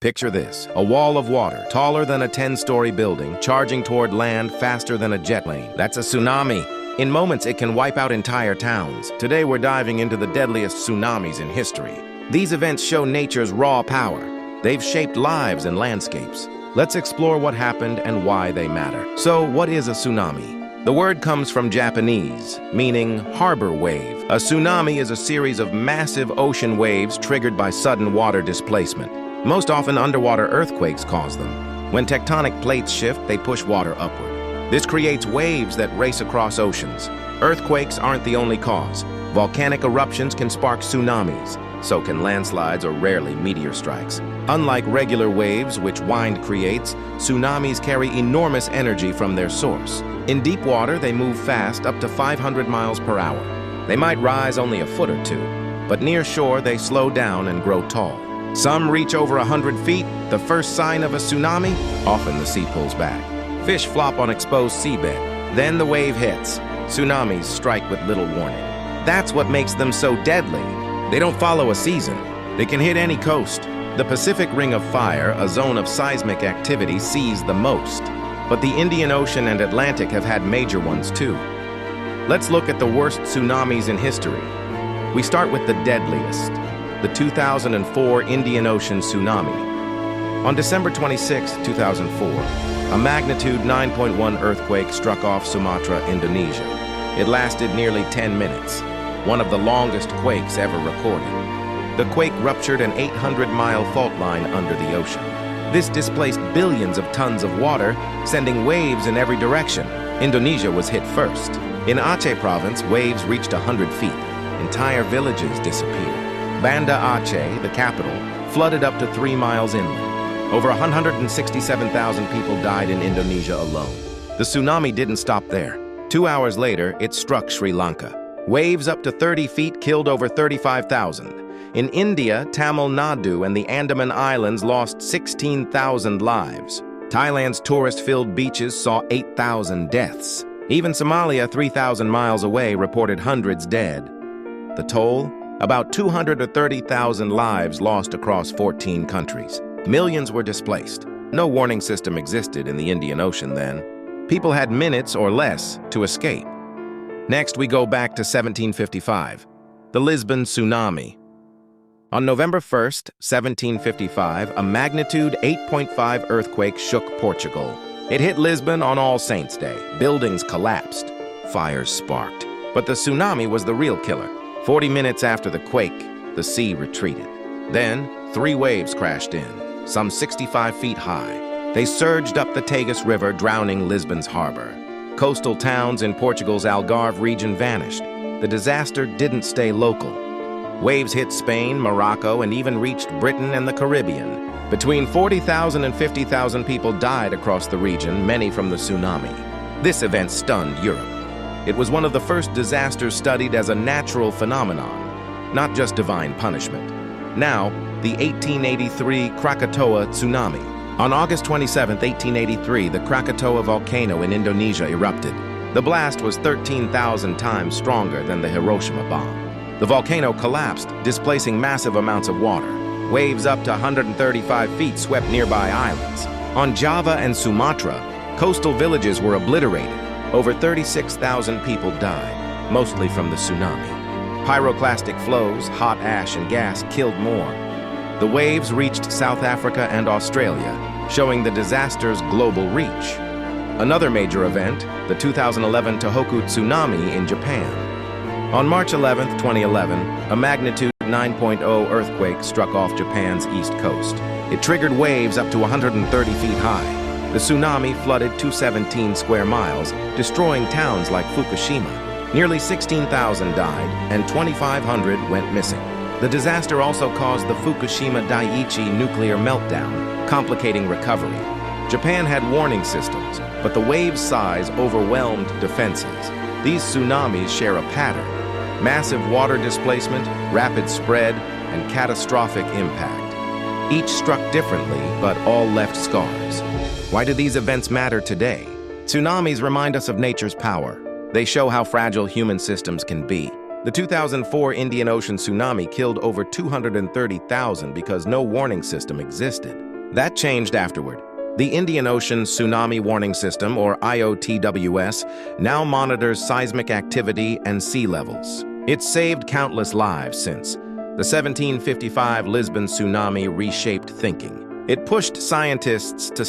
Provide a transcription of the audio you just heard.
Picture this, a wall of water, taller than a 10-story building, charging toward land faster than a jet plane. That's a tsunami. In moments, it can wipe out entire towns. Today, we're diving into the deadliest tsunamis in history. These events show nature's raw power. They've shaped lives and landscapes. Let's explore what happened and why they matter. So, what is a tsunami? The word comes from Japanese, meaning harbor wave. A tsunami is a series of massive ocean waves triggered by sudden water displacement. Most often, underwater earthquakes cause them. When tectonic plates shift, they push water upward. This creates waves that race across oceans. Earthquakes aren't the only cause. Volcanic eruptions can spark tsunamis. So can landslides or rarely meteor strikes. Unlike regular waves, which wind creates, tsunamis carry enormous energy from their source. In deep water, they move fast, up to 500 miles per hour. They might rise only a foot or two, but near shore, they slow down and grow tall. Some reach over 100 feet, the first sign of a tsunami. Often the sea pulls back. Fish flop on exposed seabed. Then the wave hits. Tsunamis strike with little warning. That's what makes them so deadly. They don't follow a season. They can hit any coast. The Pacific Ring of Fire, a zone of seismic activity, sees the most. But the Indian Ocean and Atlantic have had major ones too. Let's look at the worst tsunamis in history. We start with the deadliest, the 2004 Indian Ocean tsunami. On December 26, 2004, a magnitude 9.1 earthquake struck off Sumatra, Indonesia. It lasted nearly 10 minutes, one of the longest quakes ever recorded. The quake ruptured an 800-mile fault line under the ocean. This displaced billions of tons of water, sending waves in every direction. Indonesia was hit first. In Aceh province, waves reached 100 feet. Entire villages disappeared. Banda Aceh, the capital, flooded up to 3 miles inland. Over 167,000 people died in Indonesia alone. The tsunami didn't stop there. 2 hours later, it struck Sri Lanka. Waves up to 30 feet killed over 35,000. In India, Tamil Nadu and the Andaman Islands lost 16,000 lives. Thailand's tourist-filled beaches saw 8,000 deaths. Even Somalia, 3,000 miles away, reported hundreds dead. The toll? About 230,000 lives lost across 14 countries. Millions were displaced. No warning system existed in the Indian Ocean then. People had minutes or less to escape. Next, we go back to 1755, the Lisbon tsunami. On November 1st, 1755, a magnitude 8.5 earthquake shook Portugal. It hit Lisbon on All Saints' Day. Buildings collapsed. Fires sparked. But the tsunami was the real killer. 40 minutes after the quake, the sea retreated. Then, 3 waves crashed in, some 65 feet high. They surged up the Tagus River, drowning Lisbon's harbor. Coastal towns in Portugal's Algarve region vanished. The disaster didn't stay local. Waves hit Spain, Morocco, and even reached Britain and the Caribbean. Between 40,000 and 50,000 people died across the region, many from the tsunami. This event stunned Europe. It was one of the first disasters studied as a natural phenomenon, not just divine punishment. Now, the 1883 Krakatoa tsunami. On August 27, 1883, the Krakatoa volcano in Indonesia erupted. The blast was 13,000 times stronger than the Hiroshima bomb. The volcano collapsed, displacing massive amounts of water. Waves up to 135 feet swept nearby islands. On Java and Sumatra, coastal villages were obliterated. Over 36,000 people died, mostly from the tsunami. Pyroclastic flows, hot ash and gas killed more. The waves reached South Africa and Australia, showing the disaster's global reach. Another major event, the 2011 Tohoku tsunami in Japan. On March 11, 2011, a magnitude 9.0 earthquake struck off Japan's east coast. It triggered waves up to 130 feet high. The tsunami flooded 217 square miles, destroying towns like Fukushima. Nearly 16,000 died, and 2,500 went missing. The disaster also caused the Fukushima Daiichi nuclear meltdown, complicating recovery. Japan had warning systems, but the wave's size overwhelmed defenses. These tsunamis share a pattern: massive water displacement, rapid spread, and catastrophic impact. Each struck differently, but all left scars. Why do these events matter today? Tsunamis remind us of nature's power. They show how fragile human systems can be. The 2004 Indian Ocean tsunami killed over 230,000 because no warning system existed. That changed afterward. The Indian Ocean Tsunami Warning System, or IOTWS, now monitors seismic activity and sea levels. It's saved countless lives since. The 1755 Lisbon tsunami reshaped thinking. It pushed scientists to